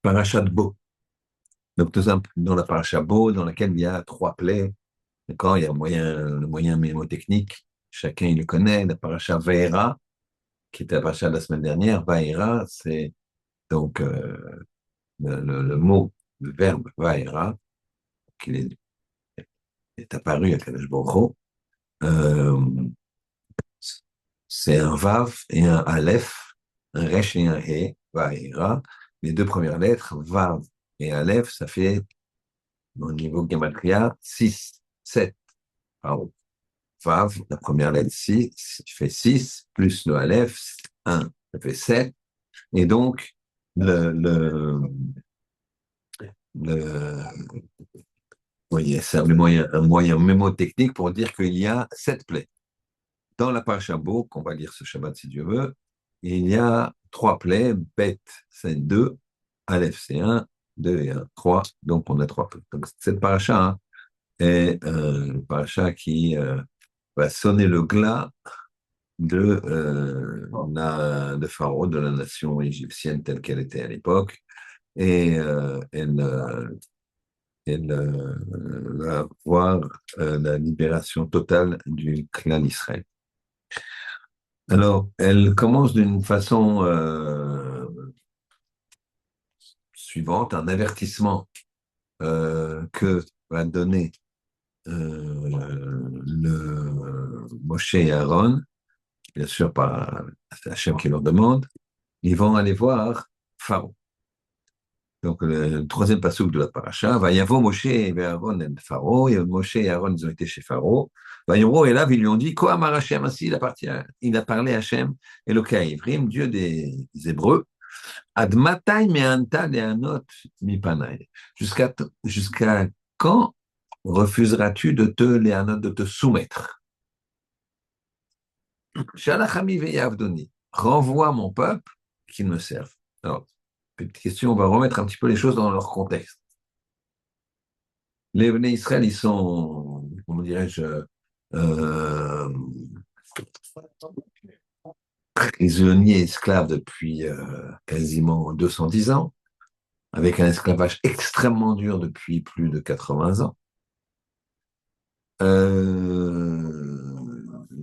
Parashat Bo. Donc, tout simple, dans la paracha Bo, dans laquelle il y a trois plaies, d'accord, il y a le moyen mémotechnique, chacun il le connaît, la paracha Vaera, qui était la paracha de la semaine dernière, Vaera, c'est donc le mot, le verbe Vaera, qui est apparu à Kadosh Baruch Hu. Euh, c'est un Vav et un Aleph, un Resh et un He, Vaera. Les deux premières lettres, Vav et Aleph, ça fait, au niveau Gematria, 6, 7. Pardon. Vav, la première lettre 6, fait 6, plus le Aleph, 1, ça fait 7. Et donc, le, le, le, voyez, c'est un moyen mémotechnique pour dire qu'il y a 7 plaies. Dans la paracha Bo, qu'on va lire ce Shabbat si Dieu veut, il y a 3 plaies, Bet, c'est 2, Aleph, c'est 1, 2 et 1, 3, donc on a 3 plaies. Donc cette paracha hein, est une paracha qui va sonner le glas de Pharaon, de la nation égyptienne telle qu'elle était à l'époque, et elle va voir la libération totale du clan d'Israël. Alors, elle commence d'une façon suivante, un avertissement que va donner le Moshe et Aaron, bien sûr par Hachem qui leur demande, ils vont aller voir Pharaon. Donc, le troisième passouk de la paracha, va yavo Moshe et Aaron et Pharaon, et Moshe et Aaron, ils ont été chez Pharaon. Va yavo, et là, ils lui ont dit, quoi amar Hachem, ainsi il a parlé à Hachem, Elokai Ivrim, Dieu des Hébreux, ad matai me'anta le'anot mipanai. Jusqu'à quand refuseras-tu de te le'anot, de te soumettre? Shalachami ve'yavdoni. Renvoie mon peuple qu'il me serve. Alors, petite question, on va remettre un petit peu les choses dans leur contexte. Les Bnei Israël, ils sont, comment dirais-je, euh, prisonniers, esclaves depuis quasiment 210 ans, avec un esclavage extrêmement dur depuis plus de 80 ans.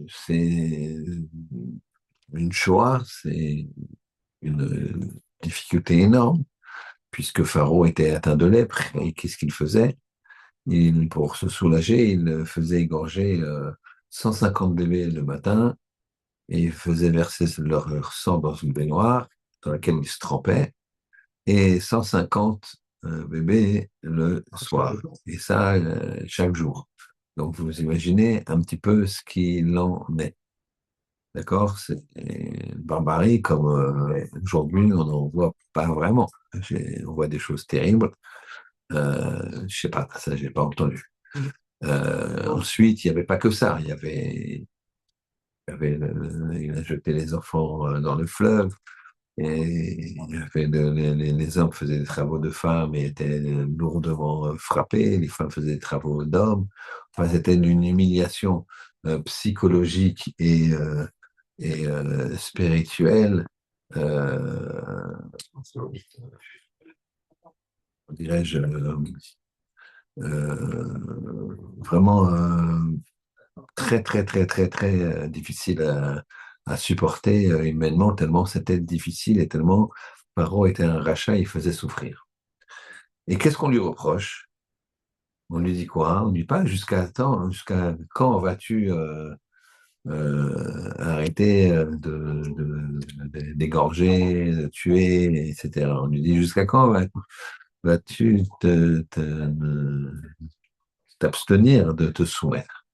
C'est une Shoah, c'est une difficulté énorme, puisque Pharaon était atteint de lèpre, et qu'est-ce qu'il faisait? Pour se soulager, il faisait égorger 150 bébés le matin, et il faisait verser leur sang dans une baignoire dans laquelle ils se trempaient, et 150 bébés le soir. Et ça, chaque jour. Donc, vous imaginez un petit peu ce qu'il en est. D'accord? C'est une barbarie comme aujourd'hui, on n'en voit pas vraiment. On voit des choses terribles. Je sais pas, ça, j'ai pas entendu. Ensuite, il n'y avait pas que ça. Il a jeté les enfants dans le fleuve. Et il y avait les hommes faisaient des travaux de femmes et étaient lourdement frappés. Les femmes faisaient des travaux d'hommes. Enfin, c'était une humiliation psychologique et spirituelle, euh, dirais-je, vraiment très, très, très, très, très difficile à supporter humainement, tellement c'était difficile et tellement Paro était un rachat, il faisait souffrir. Et qu'est-ce qu'on lui reproche? On lui dit quoi? On lui dit pas jusqu'à quand vas-tu arrêter d'égorger, de tuer, etc. On lui dit jusqu'à quand vas-tu t'abstenir de te soumettre?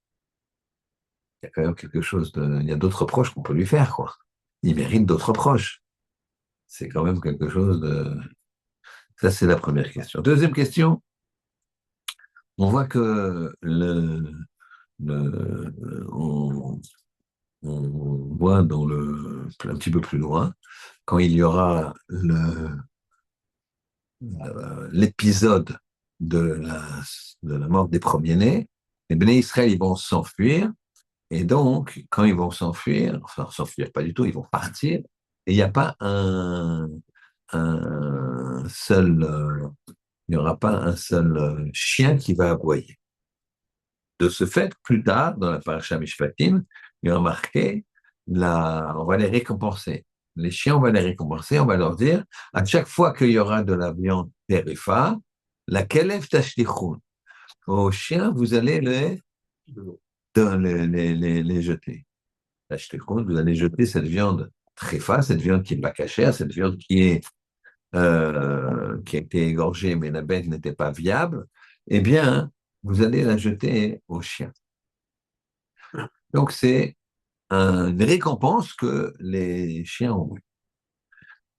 Il y a quand même quelque chose il y a d'autres reproches qu'on peut lui faire, quoi. Il mérite d'autres reproches. C'est quand même quelque chose de. Ça, c'est la première question. Deuxième question, on voit que on, on voit un petit peu plus loin, quand il y aura l'épisode de la mort des premiers-nés, les Béné Israël, ils vont s'enfuir, et donc, quand ils vont s'enfuir, enfin, s'enfuir pas du tout, ils vont partir, et il n'y a pas un il n'y aura pas un seul chien qui va aboyer. De ce fait, plus tard, dans la paracha Mishpatim, il y a marqué, on va les récompenser. Les chiens, on va les récompenser, on va leur dire, à chaque fois qu'il y aura de la viande térifa, la kelev tashlichun. Aux chiens, vous allez les jeter. Tashlichun, vous allez jeter cette viande tréfa, cette viande qui n'est pas cachère, cette viande qui a été égorgée, mais la bête n'était pas viable. Eh bien, vous allez la jeter aux chiens. Donc, c'est une récompense que les chiens ont eu.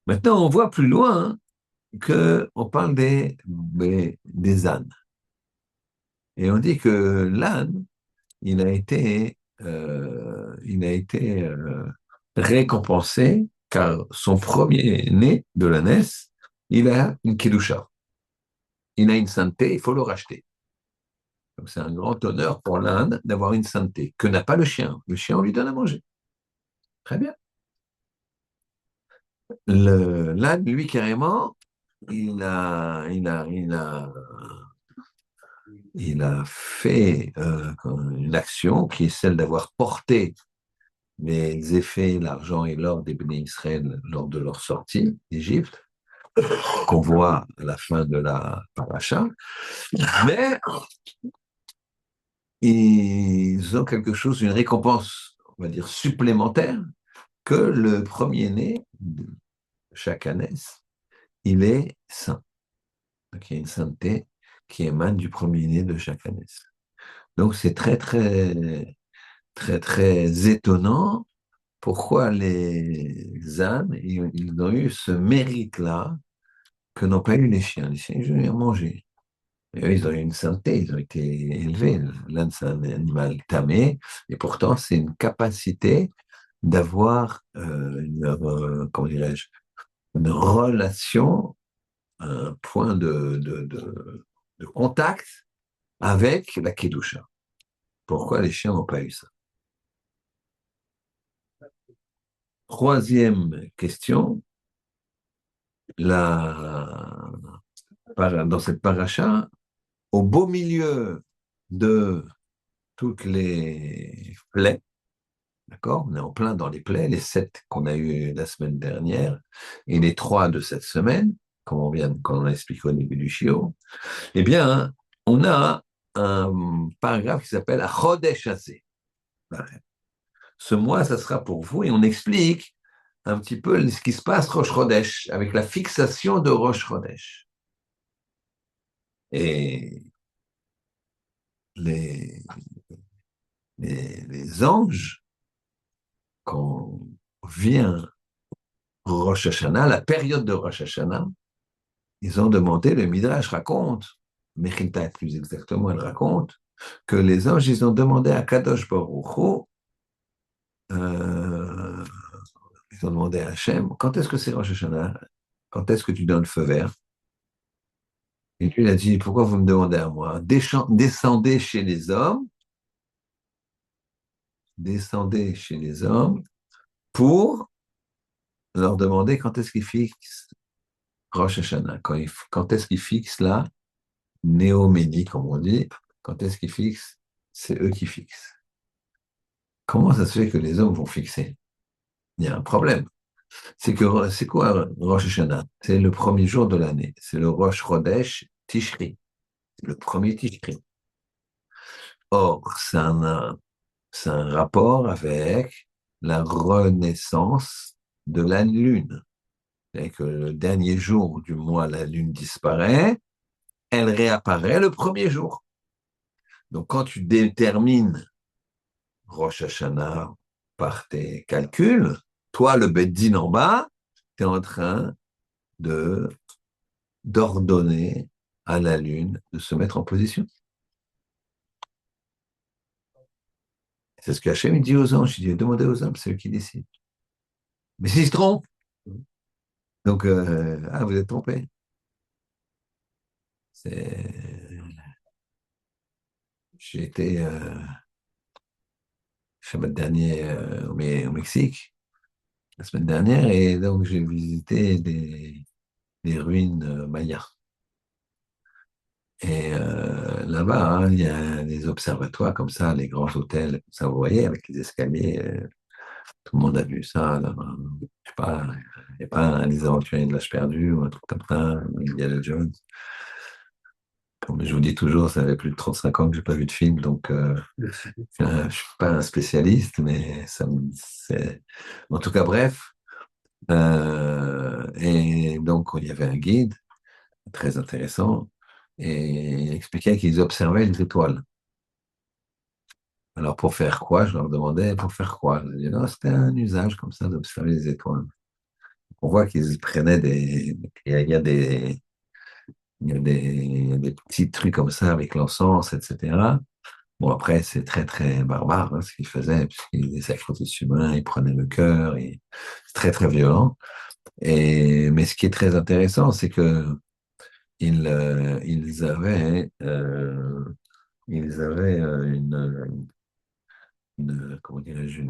Maintenant, on voit plus loin qu'on parle des ânes. Et on dit que l'âne, il a été récompensé car son premier-né de l'ânesse, il a une kedusha. Il a une sainteté, il faut le racheter. Donc c'est un grand honneur pour l'âne d'avoir une sainteté que n'a pas le chien. Le chien, on lui donne à manger. Très bien. L'âne, lui, carrément, il a fait une action qui est celle d'avoir porté les effets, l'argent et l'or des béné Israël lors de leur sortie d'Égypte, qu'on voit à la fin de la paracha. Mais ils ont quelque chose, une récompense, on va dire, supplémentaire, que le premier-né de chaque ânesse, il est saint. Donc il y a une sainteté qui émane du premier-né de chaque ânesse. Donc c'est très, très, très, très étonnant pourquoi les ânes, ils ont eu ce mérite-là que n'ont pas eu les chiens. Les chiens, ils ont eu à manger. Et eux, ils ont eu une sainteté, ils ont été élevés. L'âne, c'est un animal tamé, et pourtant, c'est une capacité d'avoir comment dirais-je, une relation, un point de contact avec la Kedusha. Pourquoi les chiens n'ont pas eu ça? Troisième question, dans cette paracha, au beau milieu de toutes les plaies, d'accord? On est en plein dans les plaies, les 7 qu'on a eues la semaine dernière et les 3 de cette semaine, comme on a expliqué au début du chiot. Eh bien, on a un paragraphe qui s'appelle Chodesh Hazeh. Ce mois, ça sera pour vous, et on explique un petit peu ce qui se passe Rosh Chodesh, avec la fixation de Rosh Chodesh. Et les, les anges, quand vient Rosh Hashanah, la période de Rosh Hashanah, ils ont demandé, le Midrash raconte, Mechilta plus exactement, elle raconte, que les anges, ils ont demandé à Kadosh Baruch Hu, euh, ils ont demandé à Hachem, quand est-ce que c'est Rosh Hashanah? Quand est-ce que tu donnes le feu vert? Et lui, il a dit, pourquoi vous me demandez à moi? Descendez chez les hommes pour leur demander quand est-ce qu'ils fixent Rosh Hashanah, quand est-ce qu'ils fixent la néoménie, comme on dit, quand est-ce qu'ils fixent, c'est eux qui fixent. Comment ça se fait que les hommes vont fixer? Il y a un problème. C'est quoi Rosh Hashanah? C'est le premier jour de l'année. C'est le Rosh Chodesh Tishri. C'est le premier Tishri. Or, c'est un rapport avec la renaissance de la lune. C'est que le dernier jour du mois, la lune disparaît, elle réapparaît le premier jour. Donc, quand tu détermines Rosh Hashanah par tes calculs, toi, le Beddin en bas, tu es en train d'ordonner à la lune de se mettre en position. C'est ce qu'Hachem dit aux anges. Il dit, demandez aux hommes, c'est eux qui décident. Mais s'ils se trompent, donc, vous êtes trompés. J'ai été semaine dernière au Mexique, la semaine dernière, et donc j'ai visité des des ruines mayas. Et là-bas, hein, il y a des observatoires comme ça, les grands hôtels, comme ça, vous voyez, avec les escaliers. Tout le monde a vu ça. Là, je sais pas, il n'y a pas Les Aventuriers de l'âge perdu ou un truc comme ça, Indiana Jones. Comme je vous dis toujours, ça fait plus de 35 ans que j'ai pas vu de film, donc je suis pas un spécialiste, mais En tout cas, bref. Et donc, il y avait un guide très intéressant et il expliquait qu'ils observaient les étoiles. Alors, pour faire quoi? Je leur demandais pour faire quoi? Je dis non, c'était un usage comme ça d'observer les étoiles. On voit qu'ils prenaient des. Il y a des. Il y a des petits trucs comme ça avec l'encens, etc. Bon, après, c'est très, très barbare hein, ce qu'ils faisaient, puisqu'ils des sacrifices humains, ils prenaient le cœur, et c'est très, très violent. Mais ce qui est très intéressant, c'est que ils avaient, comment dirais-je,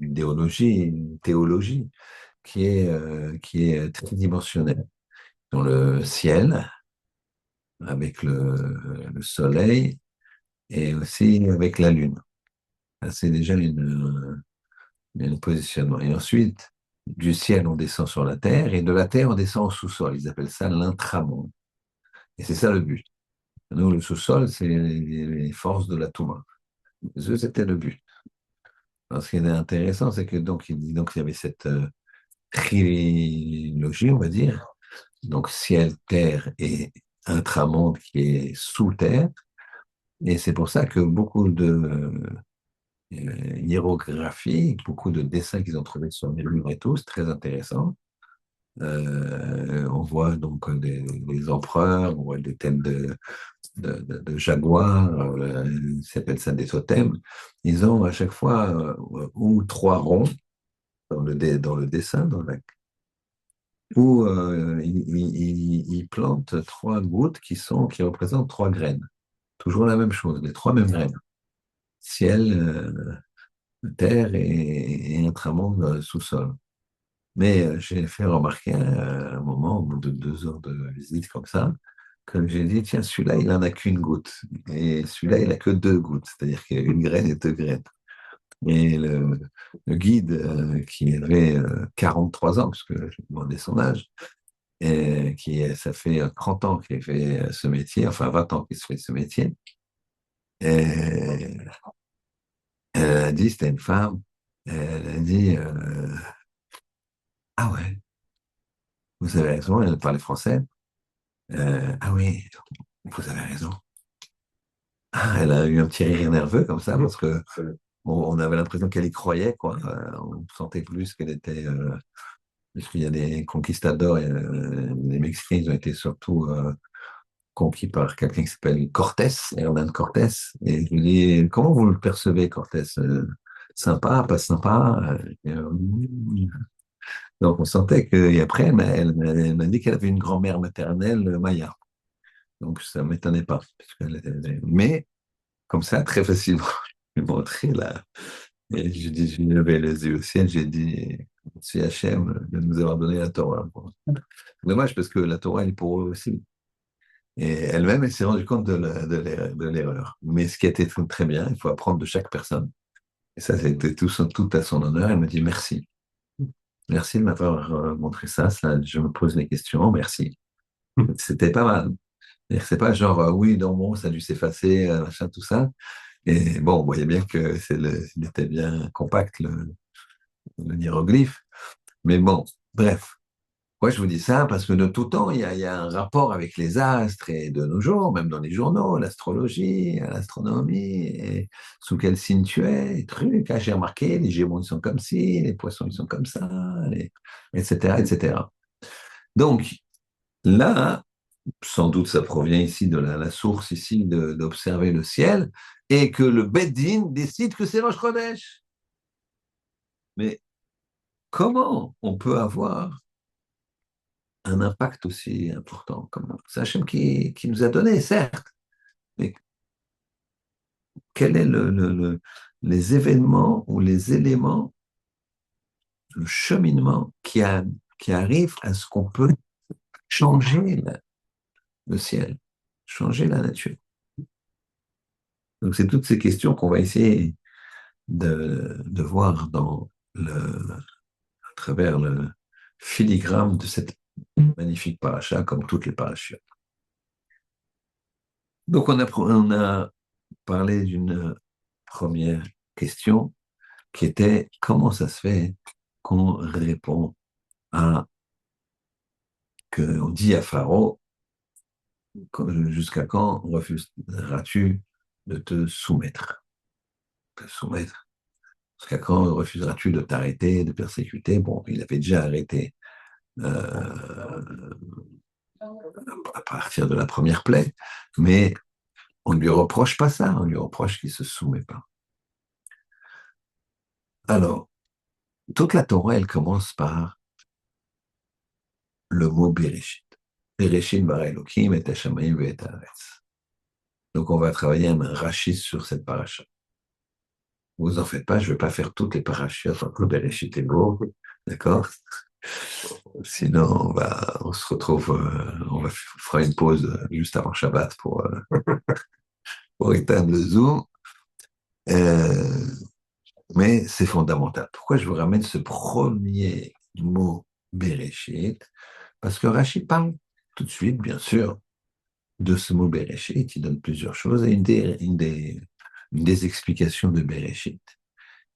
une théologie qui est tridimensionnelle. Dans le ciel, avec le soleil, et aussi avec la lune. Ça, c'est déjà un positionnement. Et ensuite, du ciel, on descend sur la terre, et de la terre, on descend au sous-sol. Ils appellent ça l'intramonde. Et c'est ça le but. Nous, le sous-sol, c'est les forces de la Touma. C'était le but. Alors, ce qui est intéressant, c'est que donc, il y avait cette trilogie, on va dire, donc ciel, terre et intramonde qui est sous terre. Et c'est pour ça que beaucoup de hiérographies, beaucoup de dessins qu'ils ont trouvés sur les murs et tout, c'est très intéressant. On voit donc des empereurs, on voit des têtes de jaguars, ils s'appellent ça des totems. Ils ont à chaque fois ou trois ronds dans le dessin, ou ils plantent trois gouttes qui représentent trois graines. Toujours la même chose, les trois mêmes graines. Ciel, terre et intramonde sous-sol. Mais j'ai fait remarquer à un moment, au bout de 2 heures de visite comme ça, que j'ai dit, tiens, celui-là, il n'en a qu'une goutte. Et celui-là, il n'a que deux gouttes, c'est-à-dire qu'il y a une graine et deux graines. Et le guide, qui avait 43 ans, puisque je lui ai demandé son âge, ça fait 30 ans qu'il fait ce métier, enfin 20 ans qu'il se fait ce métier, et elle a dit, c'était une femme, elle a dit, ah ouais, vous avez raison, elle parlait français. Ah oui, vous avez raison. Ah, elle a eu un petit rire nerveux comme ça parce que on avait l'impression qu'elle y croyait, quoi. On sentait plus qu'elle était. Parce qu'il y a des conquistadors, et, les Mexicains, ils ont été surtout conquis par quelqu'un qui s'appelle Cortés, Hernán Cortés. Et je lui dis, comment vous le percevez, Cortés? Sympa, pas sympa? Donc on sentait que. Et après, elle m'a dit qu'elle avait une grand-mère maternelle maya. Donc ça ne m'étonnait pas. Mais comme ça, très facilement, je lui ai montré là. Et je lui ai levé les yeux au ciel, j'ai dit, merci Hachem de nous avoir donné la Torah. Bon. Dommage parce que la Torah, elle est pour eux aussi. Et elle-même, elle s'est rendue compte de l'erreur. Mais ce qui était très bien, il faut apprendre de chaque personne. Et ça, c'était tout à son honneur. Elle me dit merci. Merci de m'avoir montré ça. Ça, je me pose des questions. Merci. C'était pas mal. C'est pas genre, oui, non, bon, ça a dû s'effacer, machin, tout ça. Et bon, on voyait bien que il était bien compact, le hiéroglyphe. Mais bon, bref. Moi, je vous dis ça parce que de tout temps, il y a un rapport avec les astres et de nos jours, même dans les journaux, l'astrologie, l'astronomie, et sous quel signe tu es, les trucs. Ah, j'ai remarqué, les Gémeaux, ils sont comme ci, les Poissons, ils sont comme ça, etc., etc. Donc, là, sans doute ça provient ici de la source ici d'observer le ciel, et que le Beddin décide que c'est Rosh Chodesh. Mais comment on peut avoir un impact aussi important comme c'est Hachem qui nous a donné, certes, mais quel est les événements ou les éléments, le cheminement qui arrive à ce qu'on peut changer le ciel, changer la nature. Donc, c'est toutes ces questions qu'on va essayer de voir à travers le filigrane de cette magnifique paracha, comme toutes les parachutes. Donc, on a parlé d'une première question qui était comment ça se fait qu'on répond à, qu'on dit à Pharaon, jusqu'à quand refuseras-tu de te soumettre? Te soumettre. Jusqu'à quand refuseras-tu de t'arrêter, de persécuter? Bon, il avait déjà arrêté à partir de la première plaie, mais on ne lui reproche pas ça, on lui reproche qu'il ne se soumet pas. Alors, toute la Torah, elle commence par le mot Bereshit. Bereshit bara Elohim et Hashamayim et Haaretz. Donc, on va travailler un rachis sur cette paracha. Vous en faites pas, je ne vais pas faire toutes les parachutes entre Bereshit et Bo, d'accord? Sinon, on se retrouve, on fera une pause juste avant Shabbat pour éteindre le Zoom. Euh, mais c'est fondamental. Pourquoi je vous ramène ce premier mot Bereshit? Parce que Rachid parle tout de suite, bien sûr, de ce mot Bereshit. Il donne plusieurs choses. Et une des explications de Bereshit,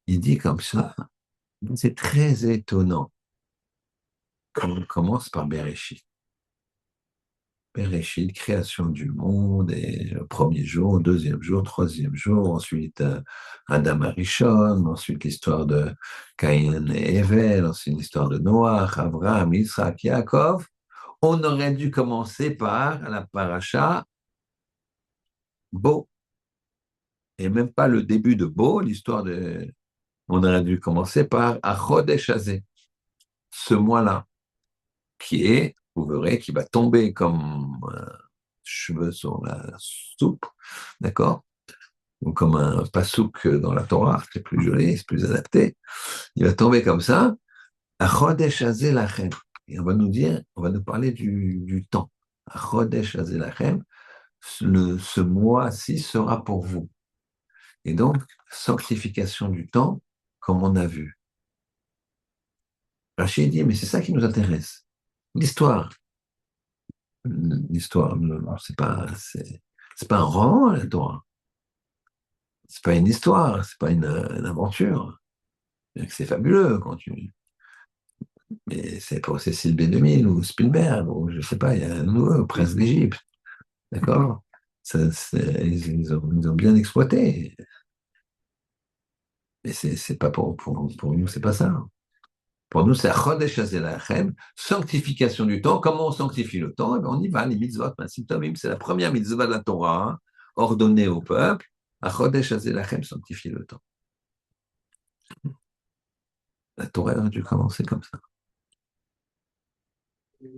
il dit comme ça, c'est très étonnant quand on commence par Bereshit. Bereshit, création du monde, et le premier jour, deuxième jour, troisième jour, ensuite Adam Arishon, ensuite l'histoire de Caïn et Evel, ensuite l'histoire de Noach, Abraham, Isaac, Yaakov. On aurait dû commencer par la paracha Bo, et même pas le début de Bo, l'histoire de... On aurait dû commencer par Achodesh Hazeh, ce mois-là, qui est, vous verrez, qui va tomber comme cheveux sur la soupe, d'accord? Ou comme un pasouk dans la Torah, c'est plus joli, c'est plus adapté. Il va tomber comme ça, Achodesh Hazeh Lachem. Et on va nous dire, on va nous parler du temps. Achodesh Hazeh Lachem, ce mois-ci sera pour vous. Et donc, sanctification du temps, comme on a vu. Rachid dit, mais c'est ça qui nous intéresse. L'histoire. L'histoire, c'est pas un roman, la Torah. C'est pas une histoire, c'est pas une aventure. C'est fabuleux quand tu. Mais c'est pour Cécile B2000 ou Spielberg, ou je sais pas, il y a un nouveau Prince d'Égypte. D'accord? Ils ont bien exploité. Mais c'est pas pour nous, c'est pas ça. Pour nous, c'est Chodesh Hazelachem, sanctification du temps. Comment on sanctifie le temps? Eh bien, on y va, les mitzvot, c'est la première mitzvah de la Torah, hein, ordonnée au peuple. Chodesh Hazelachem, sanctifier le temps. La Torah aurait dû commencer comme ça.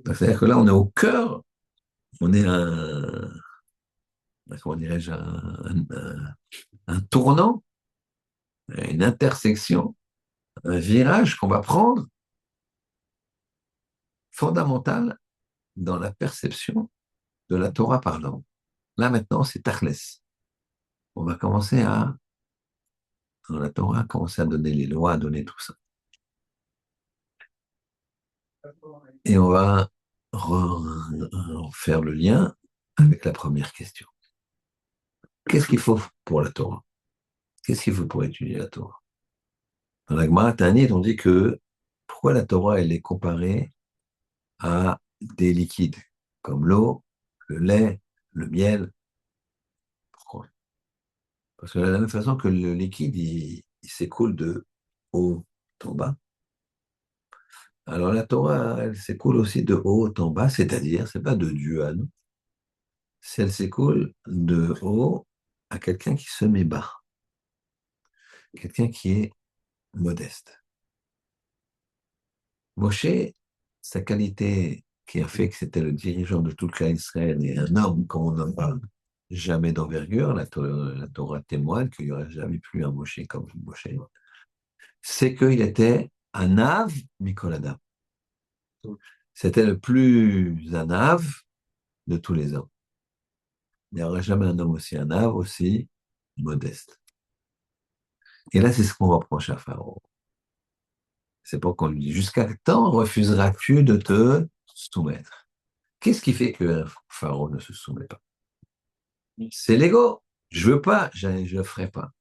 C'est-à-dire que là, on est au cœur, on est comment dirais-je, un tournant, une intersection, un virage qu'on va prendre fondamental dans la perception de la Torah parlante. Là, maintenant, c'est Tachles. On va commencer dans la Torah, commencer à donner les lois, à donner tout ça. Et on va faire le lien avec la première question. Qu'est-ce qu'il faut pour la Torah? Qu'est-ce qu'il faut pour étudier la Torah? Dans la Gemara Ta'anit, on dit que pourquoi la Torah, elle est comparée à des liquides, comme l'eau, le lait, le miel. Pourquoi? Parce que de la même façon que le liquide, il s'écoule de haut en bas, alors la Torah, elle s'écoule aussi de haut en bas, c'est-à-dire, c'est pas de Dieu à nous, c'est elle s'écoule de haut à quelqu'un qui se met bas, quelqu'un qui est modeste. Moshe, sa qualité qui a fait que c'était le dirigeant de toute Israël et un homme comme on n'en parle jamais d'envergure, la Torah témoigne qu'il n'y aurait jamais plus un Moshe comme Moshe, c'est qu'il était un Av Mikoladam. C'était le plus anave de tous les hommes. Il n'y aurait jamais un homme aussi anave, aussi modeste. Et là, c'est ce qu'on reproche à Pharaon. C'est pour qu'on lui dise, jusqu'à quand refuseras-tu de te soumettre? Qu'est-ce qui fait que Pharaon ne se soumet pas? C'est l'ego. Je veux pas, je ne ferai pas.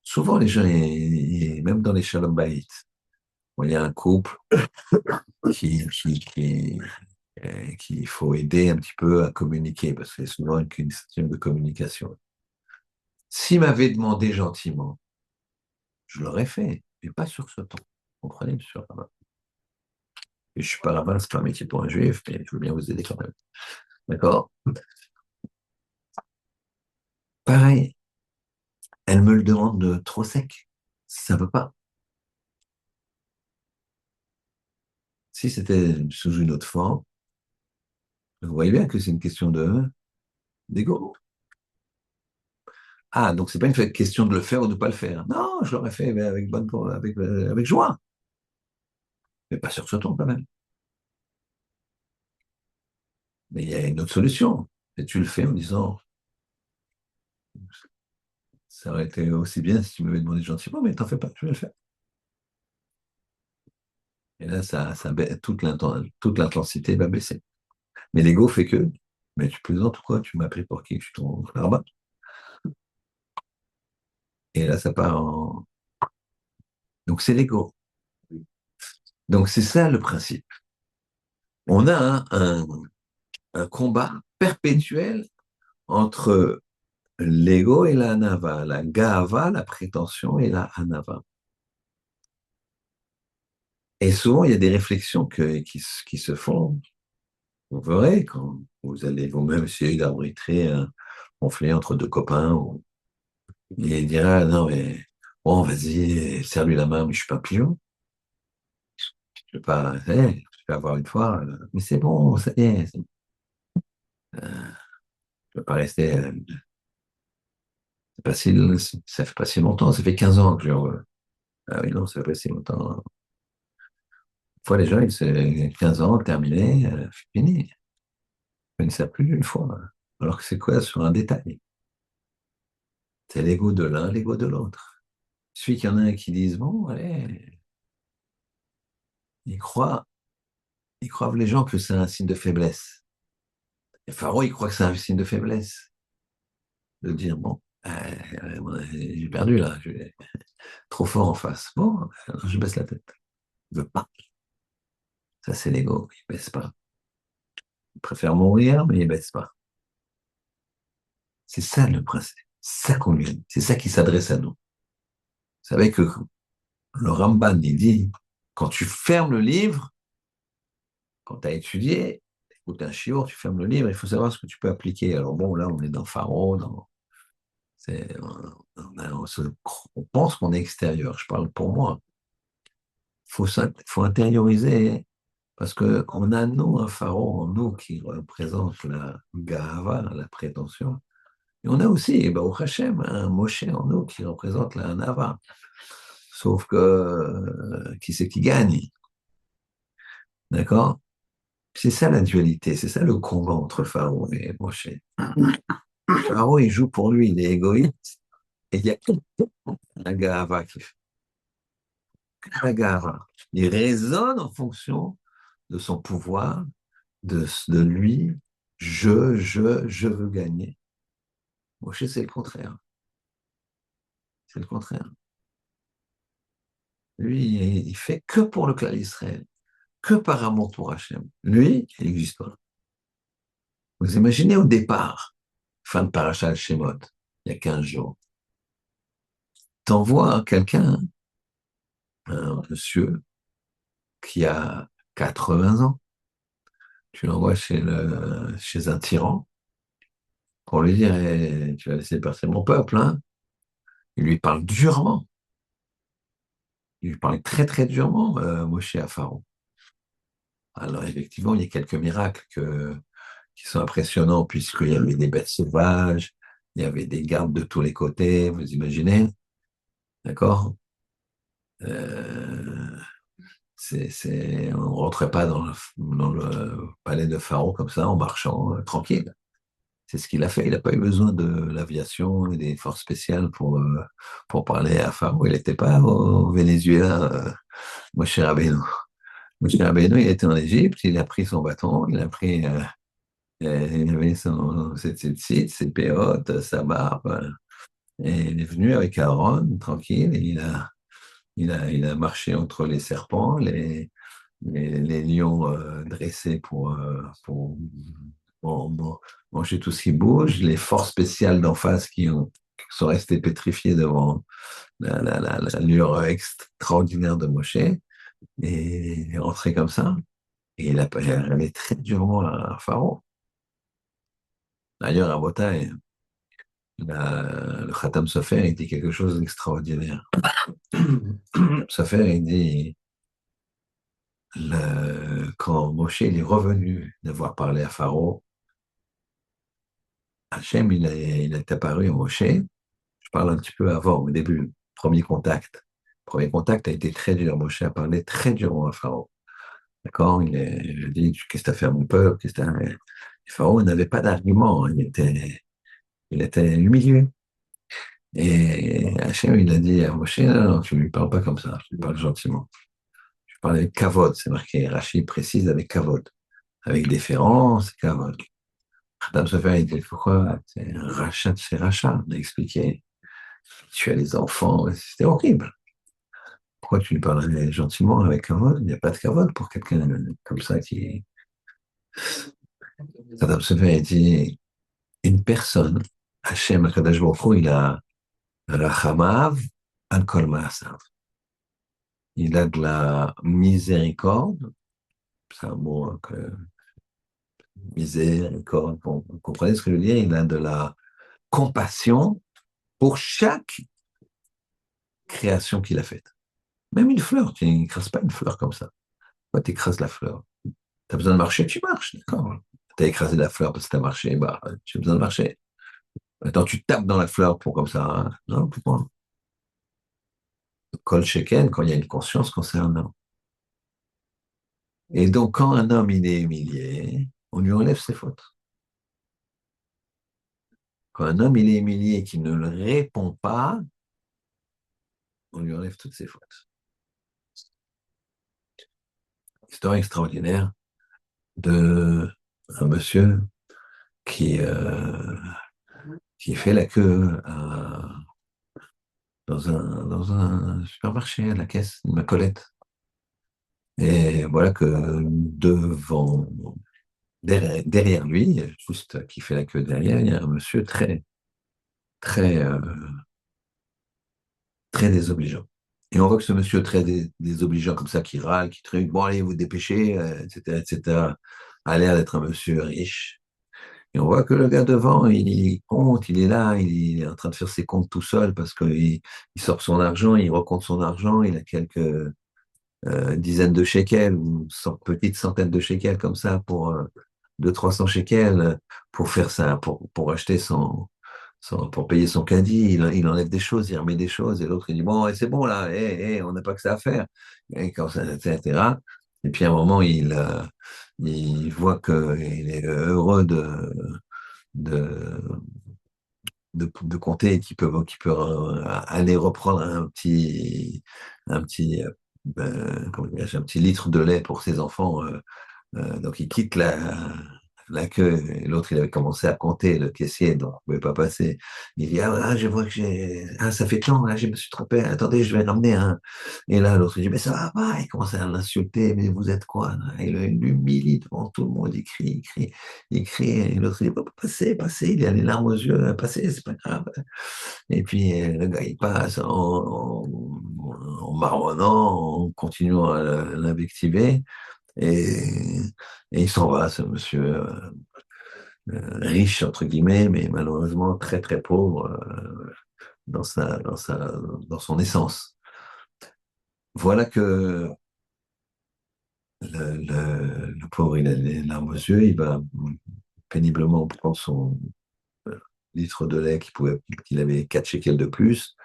Souvent, les gens, même dans les shalom bayit, il y a un couple qu'il faut aider un petit peu à communiquer, parce que c'est souvent une question de communication. S'il m'avait demandé gentiment, je l'aurais fait, mais pas sur ce temps. Vous comprenez, monsieur Rabbin? Et je suis pas rabbin, c'est pas un métier pour un juif, mais je veux bien vous aider quand même. D'accord? Pareil, elle me le demande trop sec. Ça ne veut pas. Si c'était sous une autre forme, vous voyez bien que c'est une question d'ego. Ah, donc c'est pas une question de le faire ou de ne pas le faire. Non, je l'aurais fait mais avec joie, mais pas sur ce ton quand même. Mais il y a une autre solution. Et tu le fais en disant, ça aurait été aussi bien si tu m'avais demandé gentiment, mais t'en fais pas, je vais le faire. Et là, toute l'intensité va baisser. Mais l'ego fait que, mais tu plaisantes ou quoi? Tu m'as pris pour qui? Je suis ton là-bas. Et là, ça part en. Donc c'est l'ego. Donc c'est ça le principe. On a un combat perpétuel entre l'ego et la anava, la gava, la prétention et la anava. Et souvent, il y a des réflexions qui se font. Vous verrez quand vous allez vous-même essayer d'arbitrer un conflit entre deux copains. Il dira, non, mais bon, vas-y, serre-lui la main, mais je suis pas un pigeon. Je vais pas, je vais avoir une fois, mais c'est bon, ça y est. Je ne vais pas rester. C'est pas si, ça fait pas si longtemps, ça fait 15 ans que je. Ah oui, non, ça fait pas si longtemps. Une fois, les gens, c'est 15 ans, terminé, fini. Je ne sais plus une fois. Alors que c'est quoi sur un détail? C'est l'ego de l'un, l'ego de l'autre. Il suffit qu'il y en a un qui dise, bon, allez, ils croient, ils croient les gens que c'est un signe de faiblesse. Et Pharaon, il croit que c'est un signe de faiblesse. De dire, bon, j'ai perdu là, j'ai trop fort en face. Bon, alors je baisse la tête. Il veut pas. Ça, c'est l'ego. Il baisse pas. Il préfère mourir, mais il baisse pas. C'est ça le principe. C'est ça qu'on lui dit. C'est ça qui s'adresse à nous. Vous savez que le Ramban, il dit, quand tu fermes le livre, quand tu as étudié, écoute un chiot, tu fermes le livre, il faut savoir ce que tu peux appliquer. Alors bon, là, on est dans Pharaon, on pense qu'on est extérieur. Je parle pour moi. Faut intérioriser, parce qu'on a, nous, un Pharaon en nous qui représente la gava, la prétention. Et on a aussi, au Hachem, un Moshe en nous qui représente la Nava. Sauf que, qui c'est qui gagne? D'accord? C'est ça la dualité, c'est ça le combat entre Pharaon et Moshe. Pharaon, il joue pour lui, il est égoïste, et il y a que la Gahava qui fait. La Gahava. Il raisonne en fonction de son pouvoir, de lui, je veux gagner. Moshe, c'est le contraire. C'est le contraire. Lui, il fait que pour le clan d'Israël, que par amour pour Hachem. Lui, il n'existe pas. Vous imaginez au départ, fin de Parashat Shemot, il y a 15 jours, t'envoies quelqu'un, un monsieur qui a 80 ans, tu l'envoies chez un tyran pour lui dire tu vas laisser passer mon peuple. Hein. Il lui parle durement, il lui parle très très durement, Moshe à Pharaon. Alors effectivement, il y a quelques miracles qui sont impressionnants puisqu'il y avait des bêtes sauvages, il y avait des gardes de tous les côtés, vous imaginez, d'accord? Euh, On ne rentrait pas dans le palais de Pharaon comme ça, en marchant tranquille. C'est ce qu'il a fait. Il n'a pas eu besoin de l'aviation et des forces spéciales pour parler à Pharaon. Il n'était pas au Venezuela, Moshe Rabbeinu. Moshe Rabbeinu, il était en Égypte, il a pris son bâton, il avait ses tzitzit, ses péotes, sa barbe, et il est venu avec Aaron, tranquille, et il a marché entre les serpents, les lions dressés pour manger tout ce qui bouge, les forces spéciales d'en face qui sont restées pétrifiées devant la lueur extraordinaire de Moshe, et il est rentré comme ça, et il a allé très durement à Pharaon. D'ailleurs, à Bothaï, le Khatam Sofer, il dit quelque chose d'extraordinaire. Sofer, il dit, quand Moshe il est revenu d'avoir parlé à Pharaon, Hachem, il est apparu à Moshe. Je parle un petit peu avant, au début, premier contact. Premier contact a été très dur. Moshe a parlé très durement à Pharaon. D'accord? Je dis, qu'est-ce que tu as fait à mon peuple? Qu'est-ce que t'as... Et Pharaon n'avait pas d'argument. Il était humilié. Et Hachem, il a dit à Moshe, non, non, tu ne lui parles pas comme ça, tu lui parles gentiment. Tu parles avec kavod, c'est marqué, Rachid précise avec kavod. Avec déférence, kavod. Adam Sofer, il dit, pourquoi? C'est rachat, c'est rachat. On a expliqué. Tu as les enfants, c'était horrible. Pourquoi tu lui parles gentiment avec kavod? Il n'y a pas de kavod pour quelqu'un comme ça qui. Adam Sofer, il dit, une personne, Hachem, Akadosh Baruch Hu, il a rachamav al kol ma'asav. Il a de la miséricorde, c'est un mot miséricorde, vous comprenez ce que je veux dire? Il a de la compassion pour chaque création qu'il a faite. Même une fleur, tu n'écrases pas une fleur comme ça. Pourquoi tu écrases la fleur? Tu as besoin de marcher, tu marches, d'accord? Tu as écrasé la fleur parce que tu as marché, bah, tu as besoin de marcher. Maintenant, tu tapes dans la fleur pour comme ça, hein. Non, pourquoi? Kol Sheken, quand il y a une conscience concernant. Et donc, quand un homme il est humilié, on lui enlève ses fautes. Quand un homme il est humilié et qu'il ne le répond pas, on lui enlève toutes ses fautes. Histoire extraordinaire de un monsieur qui, euh, qui fait la queue dans un supermarché à la caisse, une Macolette. Et voilà que derrière lui, juste qui fait la queue derrière, il y a un monsieur très, très désobligeant. Et on voit que ce monsieur très désobligeant comme ça, qui râle, qui truc, bon allez, vous dépêchez, etc., etc., a l'air d'être un monsieur riche. Et on voit que le gars devant, il compte, il est là, il est en train de faire ses comptes tout seul parce qu'il sort son argent, il recompte son argent, il a quelques dizaines de shekels ou petites centaines de shekels comme ça pour 200-300 shekels pour faire ça, pour acheter pour payer son caddie. Il enlève des choses, il remet des choses et l'autre il dit bon, c'est bon là, on n'a pas que ça à faire. Et quand ça, etc. Et puis à un moment, il voit qu'il est heureux de, de compter et qui peut aller reprendre comment dirais-je, un petit litre de lait pour ses enfants. Donc il quitte la queue et l'autre il avait commencé à compter le caissier donc il ne pouvait pas passer. Il dit je vois que ça fait tant là je me suis trompé, attendez je vais ramener un. Et là l'autre il dit mais ça va pas, il commence à l'insulter, mais vous êtes quoi là? Il l'humilie devant tout le monde, il crie et l'autre il dit passez, passez, il a les larmes aux yeux, passez, c'est pas grave. Et puis le gars il passe en marmonnant, en continuant à l'invectiver. Et, et il s'en va, ce monsieur riche, entre guillemets, mais malheureusement très très pauvre dans son essence. Voilà que le pauvre, il a les larmes aux yeux, il va péniblement prendre son litre de lait qu'il avait 4 shekels de plus,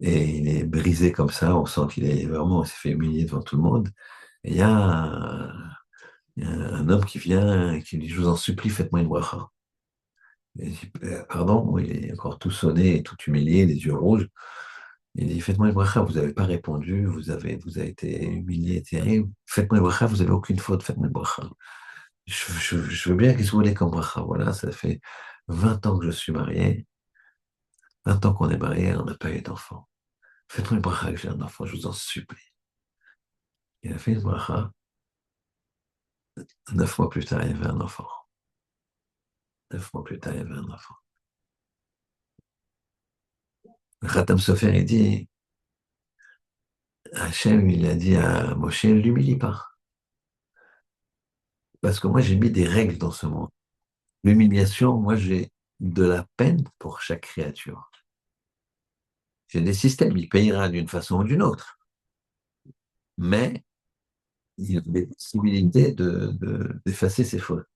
Et il est brisé comme ça, on sent qu'il est vraiment, il s'est fait humilier devant tout le monde. Et il y a un homme qui vient et qui lui dit, je vous en supplie, faites-moi une bracha. Et il dit, pardon, il est encore tout sonné et tout humilié, les yeux rouges. Il dit, faites-moi une bracha, vous n'avez pas répondu, vous avez été humilié, terrible. Faites-moi une bracha, vous n'avez aucune faute, faites-moi une bracha. Je veux bien, qu'est-ce que vous voulez comme bracha? Voilà, ça fait 20 ans que je suis marié, 20 ans qu'on est marié, on n'a pas eu d'enfant. Faites-moi une bracha que j'ai un enfant, je vous en supplie. Il a fait une bracha. 9 mois plus tard, il y avait un enfant. 9 mois plus tard, il y avait un enfant. Khatam Sofer, il dit, Hachem, il a dit à Moshe, ne l'humilie pas. Parce que moi, j'ai mis des règles dans ce monde. L'humiliation, moi, j'ai de la peine pour chaque créature. J'ai des systèmes, il payera d'une façon ou d'une autre. Mais il a des possibilités d'effacer ses fautes.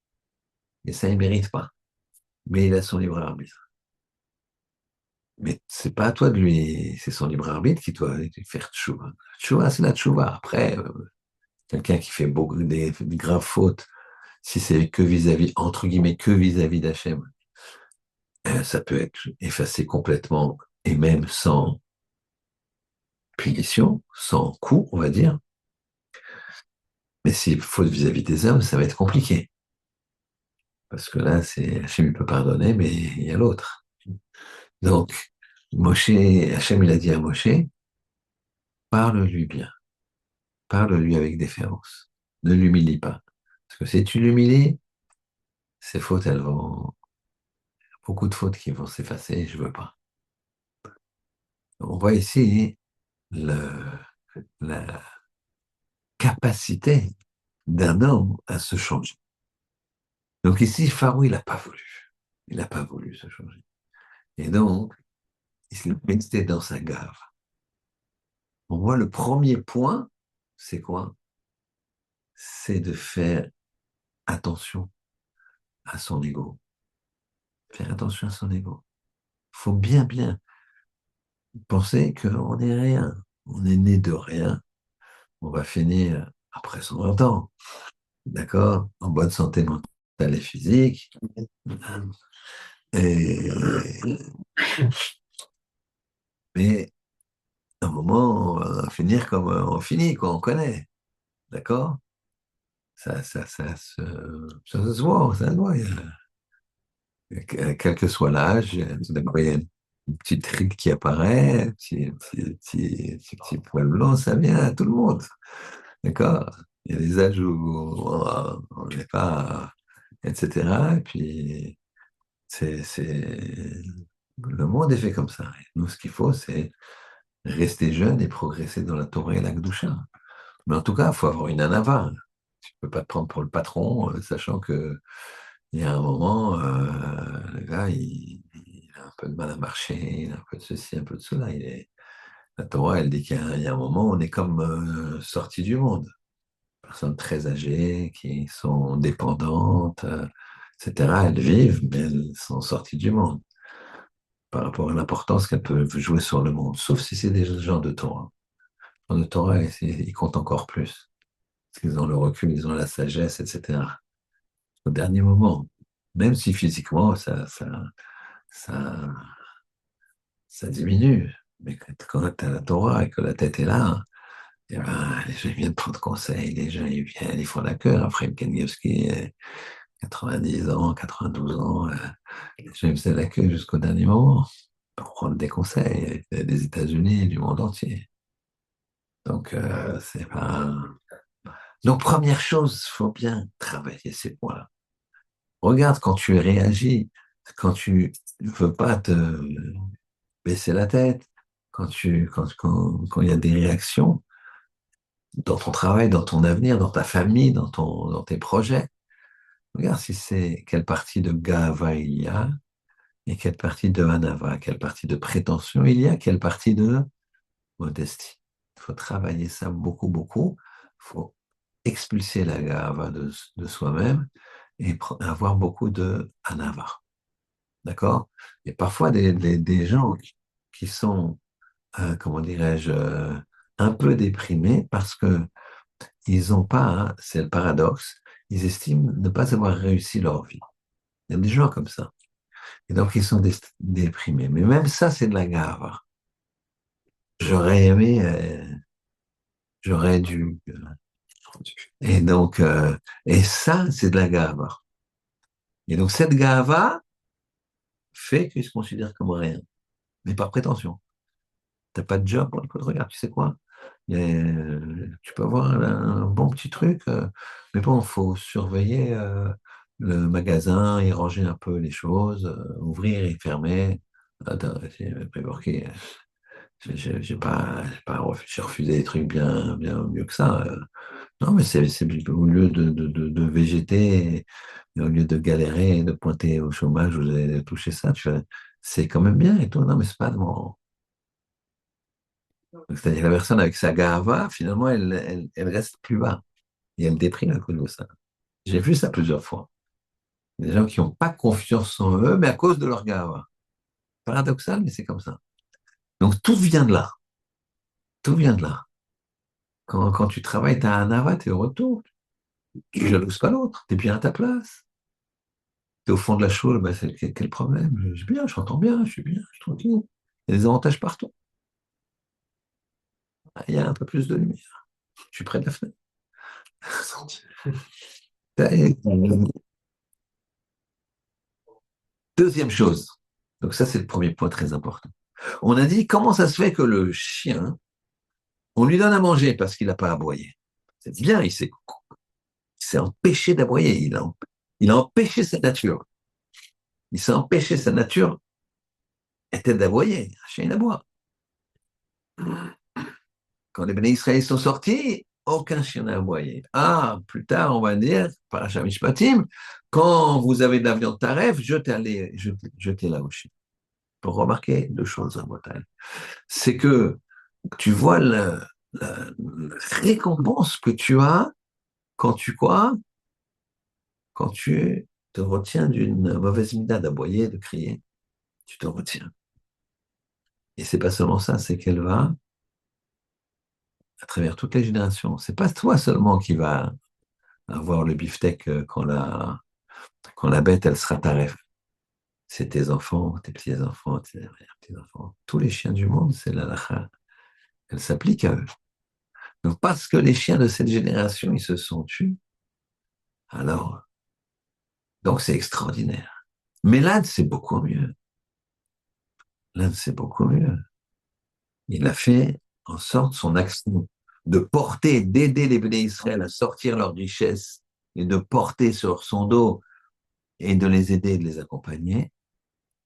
Et ça, il ne mérite pas. Mais il a son libre arbitre. Mais c'est pas à toi de lui, c'est son libre arbitre qui doit faire tchouva. Tchouva, c'est la tchouva. Après, quelqu'un qui fait beaucoup des graves fautes, si c'est que vis-à-vis, entre guillemets, que vis-à-vis d'Hachem, ça peut être effacé complètement et même sans punition, sans coup, on va dire. Mais s'il faute vis-à-vis des hommes, ça va être compliqué. Parce que là, c'est Hachem, il peut pardonner, mais il y a l'autre. Donc, Moshe, Hachem, il a dit à Moshe, parle-lui bien, parle-lui avec déférence, ne l'humilie pas. Parce que si tu l'humilies, ces fautes, elles vont, beaucoup de fautes qui vont s'effacer, je veux pas. On voit ici le, la capacité d'un homme à se changer. Donc ici, Pharaon, il n'a pas voulu. Il n'a pas voulu se changer. Et donc, il s'est resté dans sa gave. On voit le premier point, c'est quoi? C'est de faire attention à son ego. Faire attention à son ego. Il faut bien, bien penser qu'on n'est rien. On est né de rien. On va finir après 120 ans. D'accord? En bonne santé mentale et physique. Et, mais à un moment, on va finir comme on finit, quoi, on connaît. D'accord? Ça se voit, ça se voit. Quel que soit l'âge, d'abord, il y a une petite ride qui apparaît, un petit poil blanc, ça vient à tout le monde. D'accord? Il y a des âges où on n'est pas, etc. Et puis, le monde est fait comme ça. Et nous, ce qu'il faut, c'est rester jeune et progresser dans la Torah et la Kedusha. Mais en tout cas, il faut avoir une anava. Tu ne peux pas te prendre pour le patron, sachant que il y a un moment, le gars, il a un peu de mal à marcher, il a un peu de ceci, un peu de cela. La Torah, elle dit qu'il y a un moment, on est comme sorti du monde. Personnes très âgées qui sont dépendantes, etc. Elles vivent, mais elles sont sorties du monde par rapport à l'importance qu'elles peuvent jouer sur le monde, sauf si c'est des gens de Torah. Les gens de Torah, ils comptent encore plus. Parce qu'ils ont le recul, ils ont la sagesse, etc. Au dernier moment, même si physiquement, ça, ça diminue. Mais quand tu as la Torah et que la tête est là, eh ben, les gens viennent prendre conseil, les gens ils viennent, ils font la queue. Après, Kanievski, 90 ans, 92 ans, les gens ils faisaient la queue jusqu'au dernier moment pour prendre des conseils des États-Unis et du monde entier. Donc, c'est pas. Donc, première chose, il faut bien travailler ces points-là. Regarde quand tu réagis, quand tu ne veux pas te baisser la tête, quand il y a des réactions dans ton travail, dans ton avenir, dans ta famille, dans tes projets. Regarde si c'est quelle partie de Gava il y a et quelle partie de Hanava, quelle partie de prétention il y a, quelle partie de modestie. Il faut travailler ça beaucoup, beaucoup. Il faut expulser la Gava de soi-même et avoir beaucoup de Hanava. D'accord? Et parfois des gens qui sont comment dirais-je, un peu déprimés parce que ils n'ont pas, hein, c'est le paradoxe, ils estiment ne pas avoir réussi leur vie. Il y a des gens comme ça. Et donc, ils sont déprimés. Mais même ça, c'est de la gave. J'aurais aimé, j'aurais dû. Et donc, et ça, c'est de la gave. Et donc, cette gava fait qu'ils se considèrent comme rien, mais par prétention. T'as pas de job, bon, écoute, regarde, tu sais quoi? Tu peux avoir un bon petit truc, mais bon, il faut surveiller le magasin et ranger un peu les choses, ouvrir et fermer. Attends, c'est préborqué. J'ai refusé des trucs bien mieux que ça. Non, mais c'est au lieu de végéter, et au lieu de galérer, de pointer au chômage, vous allez toucher ça, c'est quand même bien et tout. Non, mais c'est pas de mon. C'est-à-dire que la personne avec sa gava, finalement, elle reste plus bas et elle déprime à cause de ça. J'ai vu ça plusieurs fois. Des gens qui n'ont pas confiance en eux, mais à cause de leur gava. Paradoxal, mais c'est comme ça. Donc tout vient de là. Tout vient de là. Quand tu travailles, tu as un avat, tu es au retour. Tu jalouses pas l'autre. Tu es bien à ta place. Tu es au fond de la chose, bah, quel problème? Je suis bien, j'entends bien, je suis bien, je suis tranquille. Il y a des avantages partout. Ah, il y a un peu plus de lumière. Je suis près de la fenêtre. Deuxième chose. Donc ça, c'est le premier point très important. On a dit comment ça se fait que le chien, on lui donne à manger parce qu'il n'a pas aboyé. C'est bien, il s'est empêché d'aboyer. Il a empêché sa nature. Il s'est empêché, sa nature était d'aboyer. Un chien, il aboie. Quand les béné Israël sont sortis, aucun chien n'a aboyé. Ah, plus tard, on va dire, Parashat Mishpatim, quand vous avez de la viande taref, jetez-la au chien. Pour remarquer deux choses en Bretagne. C'est que tu vois la récompense que tu as quand tu quoi? Quand tu te retiens d'une mauvaise mida d'aboyer, de crier. Tu te retiens. Et c'est pas seulement ça, c'est qu'elle va à travers toutes les générations. C'est pas toi seulement qui va avoir le beefsteak quand la bête, elle sera taref. C'est tes enfants, tes petits-enfants, tes petits-enfants. Tous les chiens du monde, c'est la lacha. Elle s'applique à eux. Donc, parce que les chiens de cette génération, ils se sont tus, alors, donc c'est extraordinaire. Mais l'Inde, c'est beaucoup mieux. L'Inde, c'est beaucoup mieux. Il a fait en sorte son action de porter, d'aider les Béné Israël à sortir leur richesse et de porter sur son dos et de les aider et de les accompagner.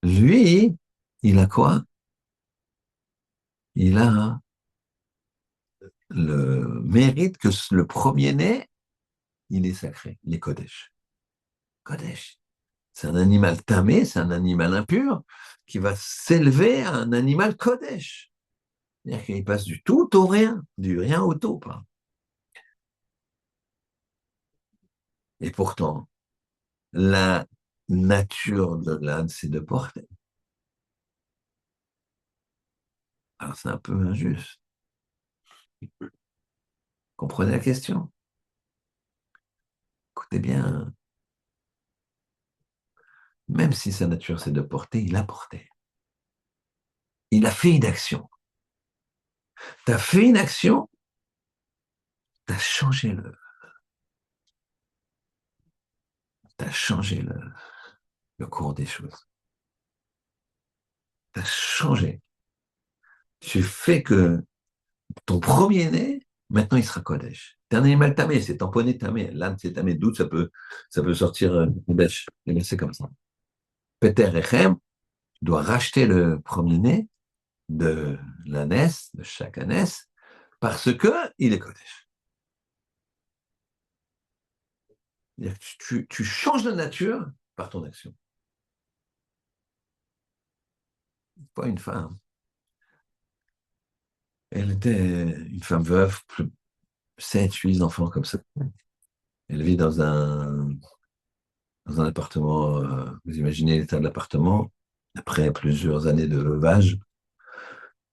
Lui, il a quoi? Il a le mérite que le premier-né, il est sacré, il est Kodesh. Kodesh. C'est un animal tamé, c'est un animal impur qui va s'élever à un animal Kodesh. C'est-à-dire qu'il passe du tout au rien, du rien au tout. Pas. Et pourtant, la nature de l'âne, c'est de porter. Alors c'est un peu injuste. Comprenez la question? Écoutez bien, même si sa nature c'est de porter, il a porté. Il a fait une action. Tu as fait une action, tu as changé le cours des choses. Tu as changé. Tu fais que ton premier-né, maintenant il sera Kodesh. T'es un animal tamé, c'est tamponné tamé. L'âne c'est tamé, d'où ça peut sortir Kodesh. Et bien c'est comme ça. Peter Echem doit racheter le premier-né de l'ânesse, de chaque ânesse, parce que il est Kodesh. C'est-à-dire que tu changes de nature par ton action. Pas une femme. Elle était une femme veuve, 7, 8 enfants comme ça. Elle vit dans un appartement, vous imaginez l'état de l'appartement, après plusieurs années de veuvage,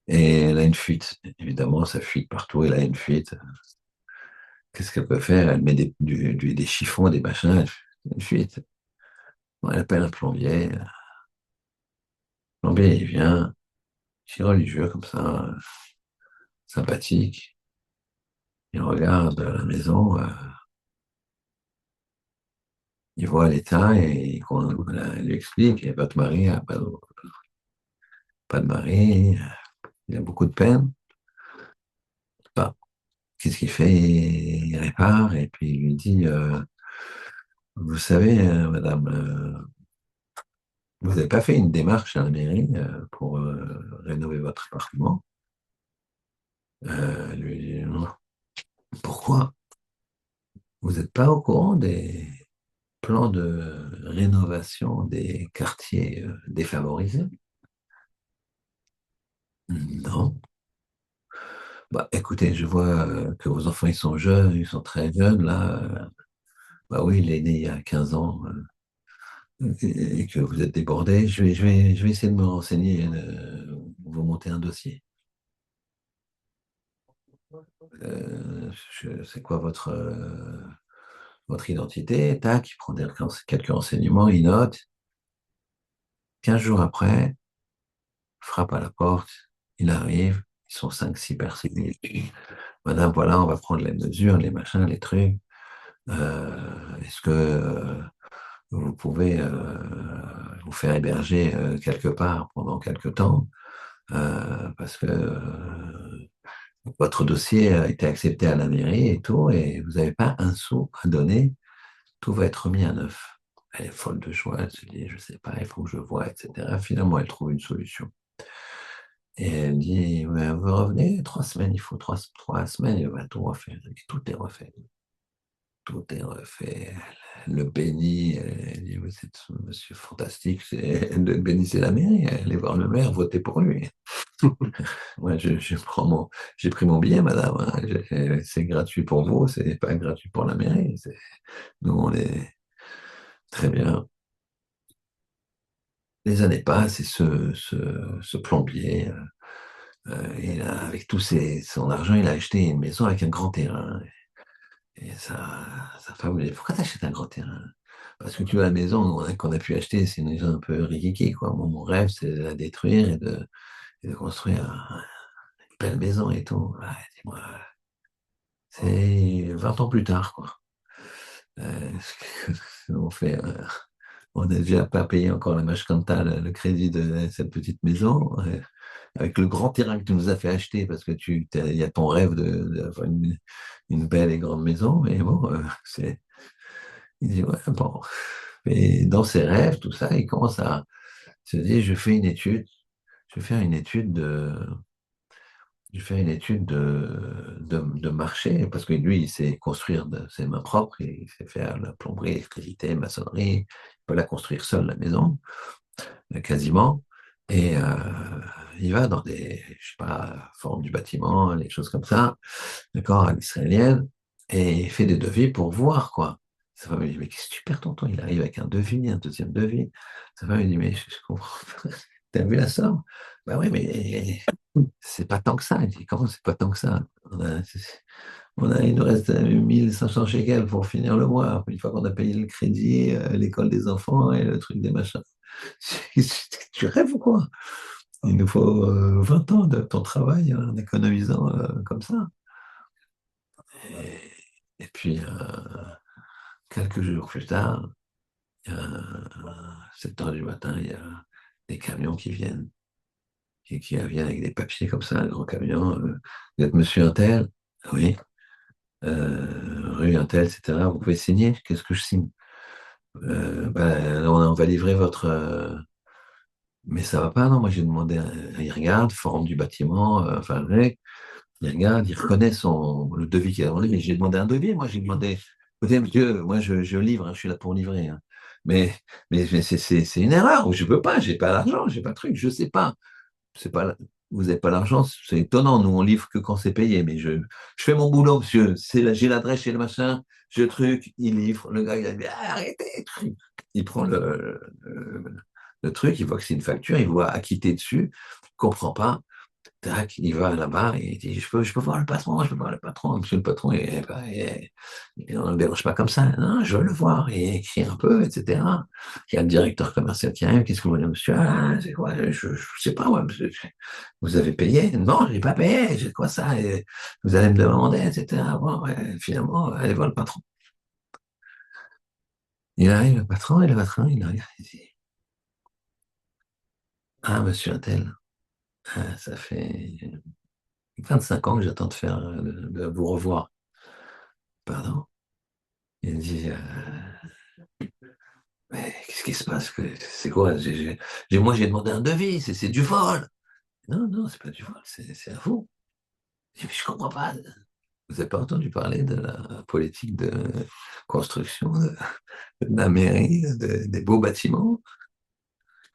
Et elle a une fuite. Évidemment, ça fuite partout, elle a une fuite. Qu'est-ce qu'elle peut faire? Elle met des chiffons, des machins, elle fait une fuite. Bon, elle appelle un plombier. Le plombier, il vient, si religieux comme ça, sympathique. Il regarde la maison, il voit l'état et il lui explique, et votre mari n'a pas de mari, il a beaucoup de peine. Bah, qu'est-ce qu'il fait? Il répare et puis il lui dit, vous savez, madame, vous n'avez pas fait une démarche à la mairie pour rénover votre appartement? Elle lui dit, non. Pourquoi? Vous n'êtes pas au courant des plans de rénovation des quartiers défavorisés? Non. Bah, écoutez, je vois que vos enfants, ils sont jeunes, ils sont très jeunes, là. Bah oui, il est né il y a 15 ans, et que vous êtes débordé. Je vais essayer de me renseigner, vous monter un dossier. C'est quoi votre identité? Tac, il prend quelques renseignements, il note. 15 jours après, frappe à la porte, il arrive, ils sont cinq, six personnes. Il dit, madame, voilà, on va prendre les mesures, les machins, les trucs. Est-ce que vous pouvez vous faire héberger quelque part pendant quelque temps? Parce que votre dossier a été accepté à la mairie et tout, et vous n'avez pas un sou à donner, tout va être remis à neuf. Elle est folle de joie, elle se dit, je sais pas, il faut que je vois, etc. Finalement, elle trouve une solution. Et elle dit, ouais, vous revenez 3 semaines, il faut trois semaines, et on va tout refaire. Et tout est refait. Tout est refait. Elle le bénit, elle dit, vous êtes monsieur fantastique, bénissez la mairie, allez voir le maire, votez pour lui. Moi, j'ai pris mon billet, madame, hein. C'est gratuit pour vous, c'est pas gratuit pour la mairie. Nous, on est très bien. Les années passent et ce plombier, avec son argent, il a acheté une maison avec un grand terrain. Et sa femme lui dit, pourquoi t'achètes un grand terrain? Parce que tu vois, la maison qu'on a pu acheter, c'est une maison un peu rikiki, quoi. Mon rêve, c'est de la détruire et de construire une belle maison et tout. Ouais, dis-moi, c'est 20 ans plus tard, quoi. Euh, on fait, on n'a déjà pas payé encore la Mashkanta, le crédit de cette petite maison, avec le grand terrain que tu nous as fait acheter, parce que il y a ton rêve d'avoir une belle et grande maison, mais bon, il dit, ouais, bon. Et dans ses rêves, tout ça, il commence à se dire, je vais faire une étude de marché, parce que lui, il sait construire de ses mains propres, il sait faire la plomberie, l'électricité, maçonnerie, il peut la construire seul, la maison, quasiment. Et il va dans je sais pas, forme du bâtiment, les choses comme ça, d'accord, à l'israélienne, et il fait des devis pour voir, quoi. Sa femme lui dit, mais qu'est-ce que tu perds ton temps? Il arrive avec un devis, un deuxième devis. Sa femme lui dit, mais je comprends pas. T'as vu la somme? Bah oui, mais c'est pas tant que ça. Il dit, comment c'est pas tant que ça? Il nous reste 1500 shekels pour finir le mois. Une fois qu'on a payé le crédit, l'école des enfants et le truc des machins. Tu rêves ou quoi? Il nous faut 20 ans de ton travail en économisant comme ça. Et, et puis, quelques jours plus tard, à 7 heures du matin, il y a des camions qui viennent, qui viennent avec des papiers comme ça, un gros camion. Vous êtes monsieur Untel? Oui. Rue Untel, etc. Vous pouvez signer? Qu'est-ce que je signe? Ben, on va livrer votre. Mais ça va pas, non? Moi, j'ai demandé. Il regarde, forme du bâtiment, enfin, le mec, il regarde, il reconnaît le devis qu'il a demandé, mais j'ai demandé un devis. Moi, j'ai demandé. Écoutez, monsieur, moi, je livre, hein, je suis là pour livrer, hein. Mais, mais c'est une erreur. Je peux pas, j'ai pas l'argent, j'ai pas le truc, je sais pas. C'est pas, vous n'avez pas l'argent, c'est étonnant. Nous, on livre que quand c'est payé, mais je fais mon boulot, monsieur. J'ai l'adresse chez le machin, je truc, il livre. Le gars, il a dit, ah, arrêtez, truc. Il prend le truc, il voit que c'est une facture, il voit acquitter dessus, il comprend pas. tac, il va là-bas et il dit, je peux voir le patron, je peux voir le patron. Monsieur le patron, on ne le dérange pas comme ça. Non, je veux le voir. Et il écrit un peu, etc. Il y a le directeur commercial qui arrive. Qu'est-ce que vous voulez, monsieur? Ah, c'est quoi? Je sais pas, ouais, monsieur. Vous avez payé? Non, j'ai pas payé. C'est quoi ça? Et vous allez me demander, etc. Bon, ouais, finalement, allez voir le patron. Il arrive, le patron, et le patron, il arrive. Il dit, ah, monsieur Intel, ça fait 25 ans que j'attends de faire, de vous revoir. Pardon? Il dit, mais qu'est-ce qui se passe? C'est quoi? Moi, j'ai demandé un devis, c'est du vol. Non, non, c'est pas du vol, c'est à vous. Je dis, mais je comprends pas. Vous n'avez pas entendu parler de la politique de construction de la mairie, des beaux bâtiments?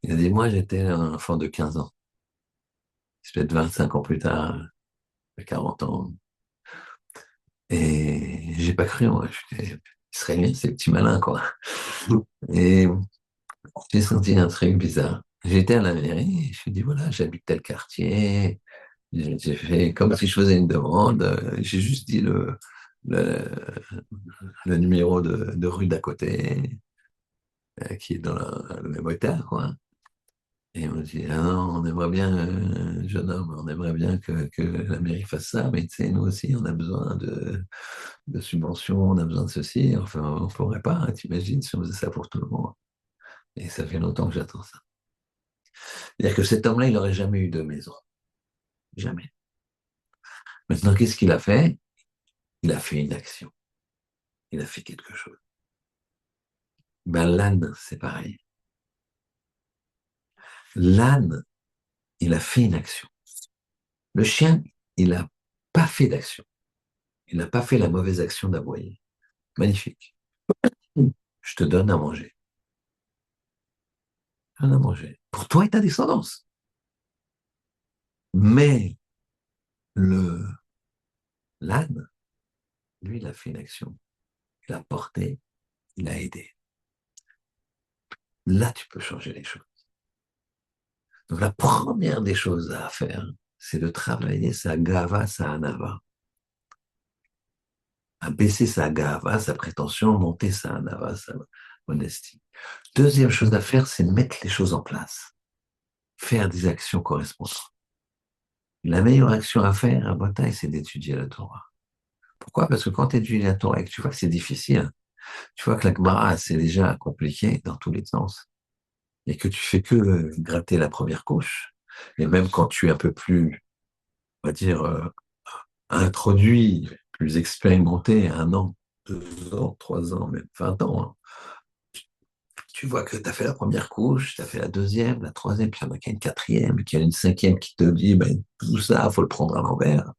Il a dit, moi, j'étais un enfant de 15 ans. C'est peut-être 25 ans plus tard, 40 ans. Et j'ai pas cru, moi. Israélien, c'est le petit malin, quoi. Et j'ai senti un truc bizarre. J'étais à la mairie, et je me suis dit, voilà, j'habite tel quartier. J'ai fait comme si je faisais une demande. J'ai juste dit le, le numéro de rue d'à côté, qui est dans le même hôtel, quoi. Et on me dit, ah non, on aimerait bien, jeune homme, on aimerait bien que la mairie fasse ça, mais tu sais, nous aussi, on a besoin de subventions, on a besoin de ceci. Enfin, on ne pourrait pas, hein, t'imagines, si on faisait ça pour tout le monde. Et ça fait longtemps que j'attends ça. C'est-à-dire que cet homme-là, il n'aurait jamais eu de maison. Jamais. Maintenant, qu'est-ce qu'il a fait? Il a fait une action. Il a fait quelque chose. Ben, l'âne, c'est pareil. L'âne, il a fait une action. Le chien, il n'a pas fait d'action. Il n'a pas fait la mauvaise action d'aboyer. Magnifique. Je te donne à manger. Je te donne à manger. Pour toi et ta descendance. Mais le l'âne, lui, il a fait une action. Il a porté, il a aidé. Là, tu peux changer les choses. Donc, la première des choses à faire, c'est de travailler sa gava, sa anava. À baisser sa gava, sa prétention, monter sa anava, sa modestie. Deuxième chose à faire, c'est mettre les choses en place. Faire des actions correspondantes. La meilleure action à faire à bataille, c'est d'étudier la Torah. Pourquoi? Parce que quand tu étudies la Torah et que tu vois que c'est difficile, tu vois que la Gemara, c'est déjà compliqué dans tous les sens, et que tu fais que gratter la première couche, et même quand tu es un peu plus, on va dire, introduit, plus expérimenté, 1 an, 2 ans, 3 ans, même 20 ans, hein, tu vois que tu as fait la première couche, tu as fait la deuxième, la troisième, puis il y en a qui a une quatrième, puis il y a une cinquième qui te dit, ben, tout ça, il faut le prendre à l'envers.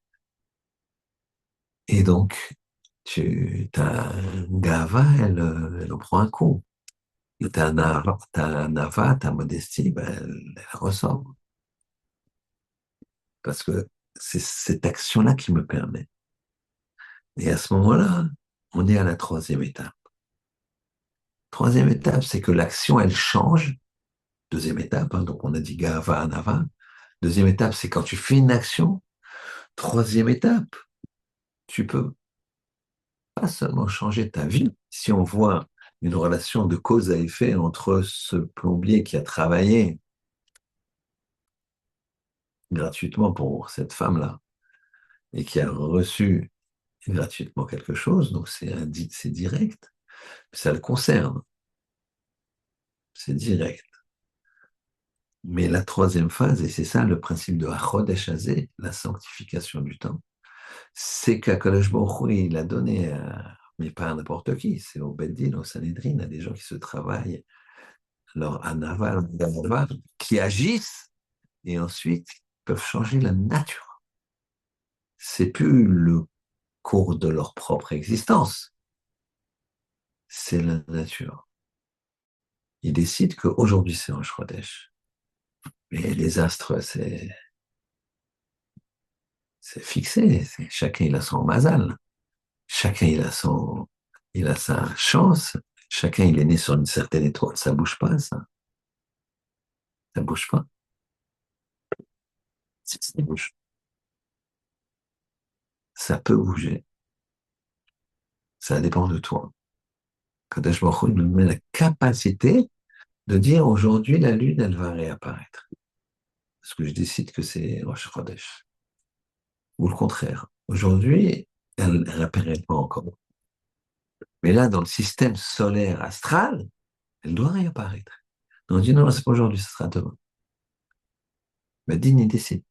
Et donc, ta gava, elle en prend un coup. Et ta nava, ta modestie, ben, elle ressort. Parce que c'est cette action-là qui me permet. Et à ce moment-là, on est à la troisième étape. Troisième étape, c'est que l'action, elle change. Deuxième étape, hein, donc on a dit gava, nava. Deuxième étape, c'est quand tu fais une action. Troisième étape, tu peux pas seulement changer ta vie. Si on voit une relation de cause à effet entre ce plombier qui a travaillé gratuitement pour cette femme-là et qui a reçu gratuitement quelque chose, donc c'est direct, ça le concerne, c'est direct. Mais la troisième phase, et c'est ça le principe de Achodesh Hazé, la sanctification du temps, c'est qu'Akadosh Baruch Hu, il a donné, mais pas à n'importe qui, c'est au Beddin, au Sanhedrin, à des gens qui se travaillent, leur anaval, qui agissent et ensuite peuvent changer la nature. C'est plus le cours de leur propre existence, c'est la nature. Ils décident qu'aujourd'hui c'est un Chodesh. Mais les astres, c'est fixé. Chacun il a son mazal. Chacun il a sa chance. Chacun il est né sur une certaine étoile. Ça bouge pas, ça. Ça bouge pas. Ça bouge. ça peut bouger. Ça dépend de toi. Kadosh Baruch Hu nous met la capacité de dire aujourd'hui la lune, elle va réapparaître. Parce que je décide que c'est Rosh Chodesh. Ou le contraire. Aujourd'hui, elle ne réapparaît pas encore. Mais là, dans le système solaire astral, elle doit réapparaître. Donc on dit non, c'est pas aujourd'hui, ce sera demain. Mais Dine, il décide.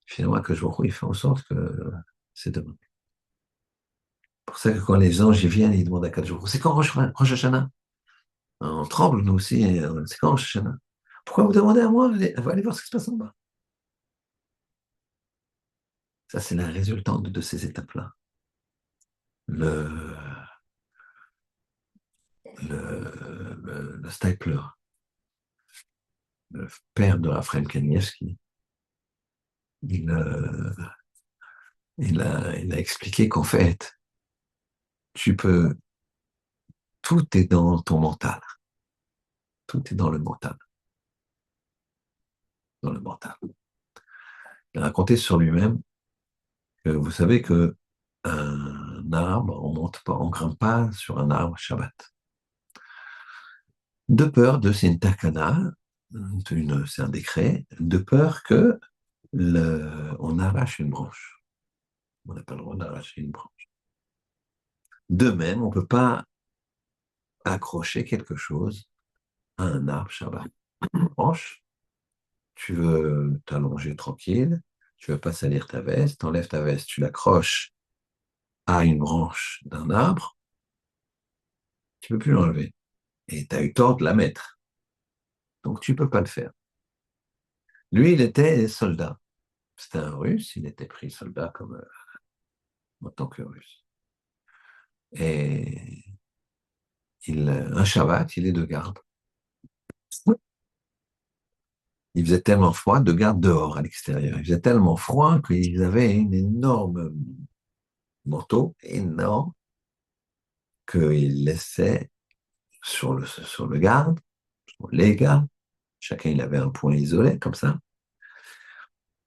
Finalement, que je il fait en sorte que c'est demain. C'est pour ça que quand les anges ils viennent, ils demandent à 4 jours, c'est quand Rosh Hashanah? On tremble, nous aussi, c'est quand Rosh Hashanah? Pourquoi vous demandez à moi? Allez voir ce qui se passe en bas. Ça, c'est la résultante de ces étapes-là. Le, le Stapler, le père de Raphaël Kanievski, il, il a expliqué qu'en fait, tu peux, tout est dans ton mental. Tout est dans le mental. Dans le mental. Il a raconté sur lui-même que vous savez que un arbre, on monte pas, on grimpe pas sur un arbre Shabbat. De peur de, c'est une takana, c'est un décret, de peur que on arrache une branche. On n'a pas le droit d'arracher une branche. De même, on ne peut pas accrocher quelque chose à un arbre Shabbat. Une branche, tu veux t'allonger tranquille, tu veux pas salir ta veste, t'enlèves ta veste, tu l'accroches à une branche d'un arbre, tu peux plus l'enlever. Et tu as eu tort de la mettre. Donc tu peux pas le faire. Lui, il était soldat. C'était un Russe, il était pris soldat comme en tant que Russe. Et un Shabbat, il est de garde. Il faisait tellement froid, de garde dehors, à l'extérieur. Il faisait tellement froid qu'ils avaient une énorme manteau, énorme, qu'ils laissaient sur le garde, sur les gardes. Chacun, il avait un point isolé, comme ça.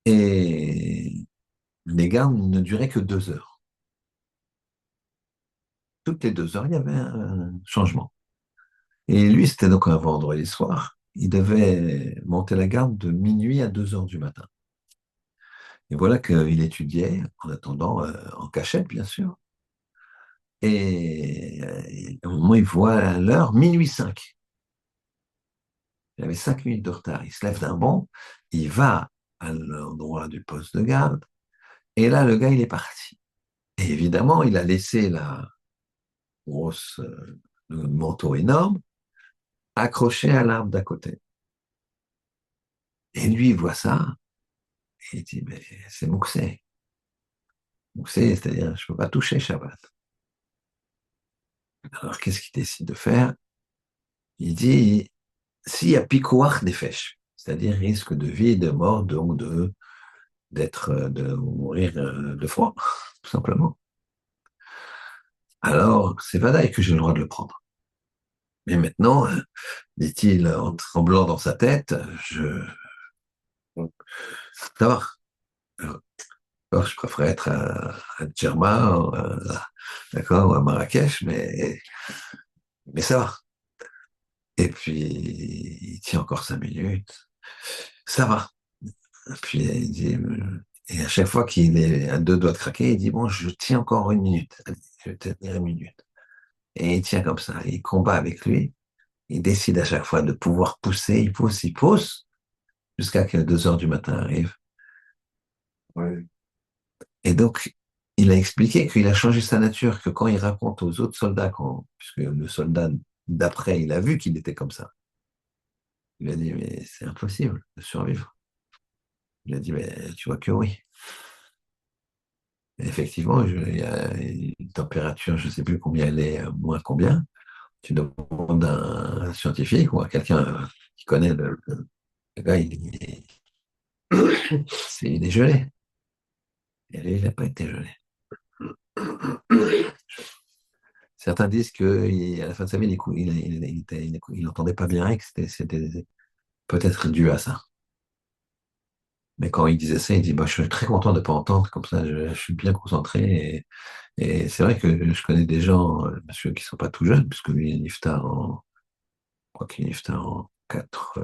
Et les gardes ne duraient que 2 heures. Toutes les 2 heures, il y avait un changement. Et lui, c'était donc un vendredi soir. Il devait monter la garde de minuit à 2 heures du matin. Et voilà qu'il étudiait, en attendant, en cachette, bien sûr. Et au moment où il voit l'heure, minuit 5. Il avait 5 minutes de retard. Il se lève d'un bond, il va à l'endroit du poste de garde, et là, le gars, il est parti. Et évidemment, il a laissé la grosse, le manteau énorme accroché à l'arbre d'à côté. Et lui, il voit ça, et il dit, mais c'est Mouxé. Mouxé, c'est-à-dire, je ne peux pas toucher Shabbat. Alors, qu'est-ce qu'il décide de faire? Il dit, s'il y a picouach des fèches, c'est-à-dire risque de vie et de mort, donc de mourir de froid, tout simplement. Alors, c'est Vadaï que j'ai le droit de le prendre. Mais maintenant, dit-il en tremblant dans sa tête, ça va. Alors, je préfère être à Djerma, d'accord, ou à Marrakech, mais ça va. Et puis, il tient encore 5 minutes. Ça va. Et puis, il dit, et à chaque fois qu'il est à 2 doigts de craquer, il dit, bon, je tiens encore 1 minute. Allez, je vais tenir 1 minute. Et il tient comme ça. Il combat avec lui. Il décide à chaque fois de pouvoir pousser. Il pousse, jusqu'à que 2 heures du matin arrivent. Ouais. Et donc, il a expliqué qu'il a changé sa nature, que quand il raconte aux autres soldats, puisque le soldat d'après, il a vu qu'il était comme ça. Il a dit, mais c'est impossible de survivre. Il a dit, mais tu vois que oui. Et effectivement, il y a une température, je ne sais plus combien elle est, moins combien. Tu demandes à un scientifique ou à quelqu'un qui connaît le gars, il est gelé. Et lui, il n'a pas été gelé. Certains disent qu'à la fin de sa vie, il n'entendait pas bien et que c'était peut-être dû à ça. Mais quand il disait ça, il dit, bah, je suis très content de ne pas entendre, comme ça, je suis bien concentré. Et c'est vrai que je connais des gens, monsieur, qui sont pas tout jeunes, puisque lui, il est niftar je crois qu'il est niftar en 4.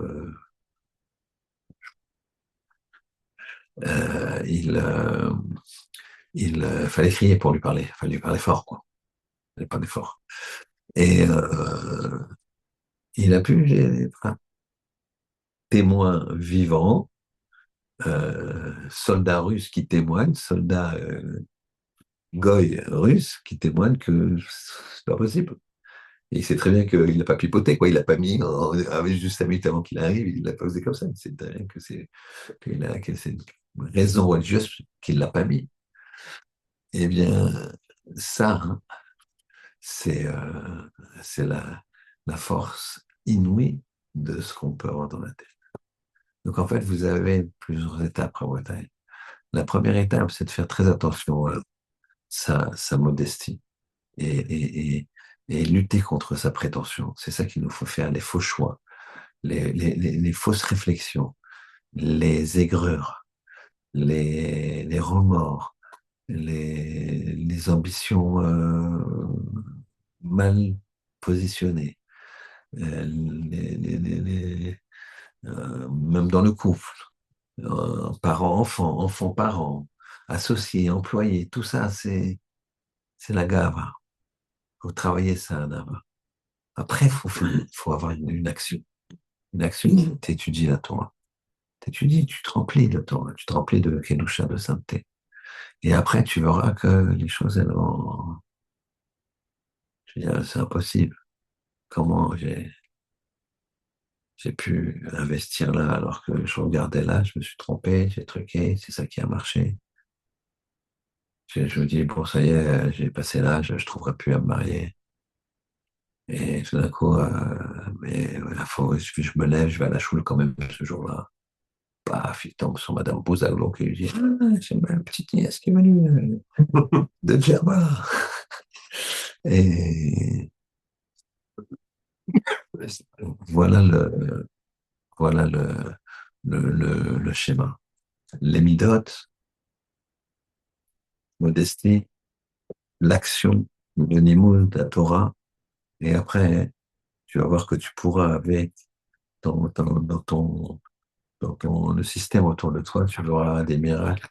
Il, fallait crier pour lui parler, il fallait lui parler fort, quoi. Il fallait parler fort. Et il a pu, enfin, témoin vivant, soldats russes qui témoignent, soldats goy russes qui témoignent que c'est pas possible. Et il sait très bien qu'il n'a pas pipoté, quoi. Il l'a pas mis juste 5 minutes avant qu'il arrive, il l'a pas osé comme ça. C'est très bien que c'est une raison religieuse qu'il l'a pas mis. Eh bien, ça, hein, c'est c'est la force inouïe de ce qu'on peut avoir dans la tête. Donc en fait, vous avez plusieurs étapes à Bretagne. La première étape, c'est de faire très attention à sa modestie et, et, et, et lutter contre sa prétention. C'est ça qu'il nous faut faire, les faux choix, les fausses réflexions, les aigreurs, les remords, les ambitions mal positionnées, même dans le couple, parents, enfants, enfants-parents, associés, employés, tout ça, c'est la gava. Il faut travailler ça, Nava. Après, faut avoir une action. Une action, t'étudies la Torah. T'étudies, tu te remplis de Torah, tu te remplis de Kedusha, de sainteté. Et après, tu verras que les choses, elles vont. Je veux dire, c'est impossible. Comment j'ai pu investir là alors que je regardais là, je me suis trompé, j'ai truqué, c'est ça qui a marché. Je me dis, bon, ça y est, j'ai passé l'âge, je ne trouverai plus à me marier. Et tout d'un coup, mais voilà, je me lève, je vais à la choule quand même ce jour-là. Paf, il tombe sur Madame Bouzaglo qui lui dit, ah, c'est ma petite nièce qui est venue de Djerba. Et voilà le schéma. Les midotes, modestie, l'action, le nimoun, la Torah, et après, tu vas voir que tu pourras, avec dans le système autour de toi, tu verras des miracles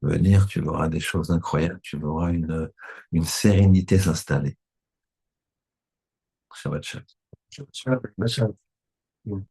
venir, tu verras des choses incroyables, tu verras une sérénité s'installer. Shabbat shalom. Shabbat shalom.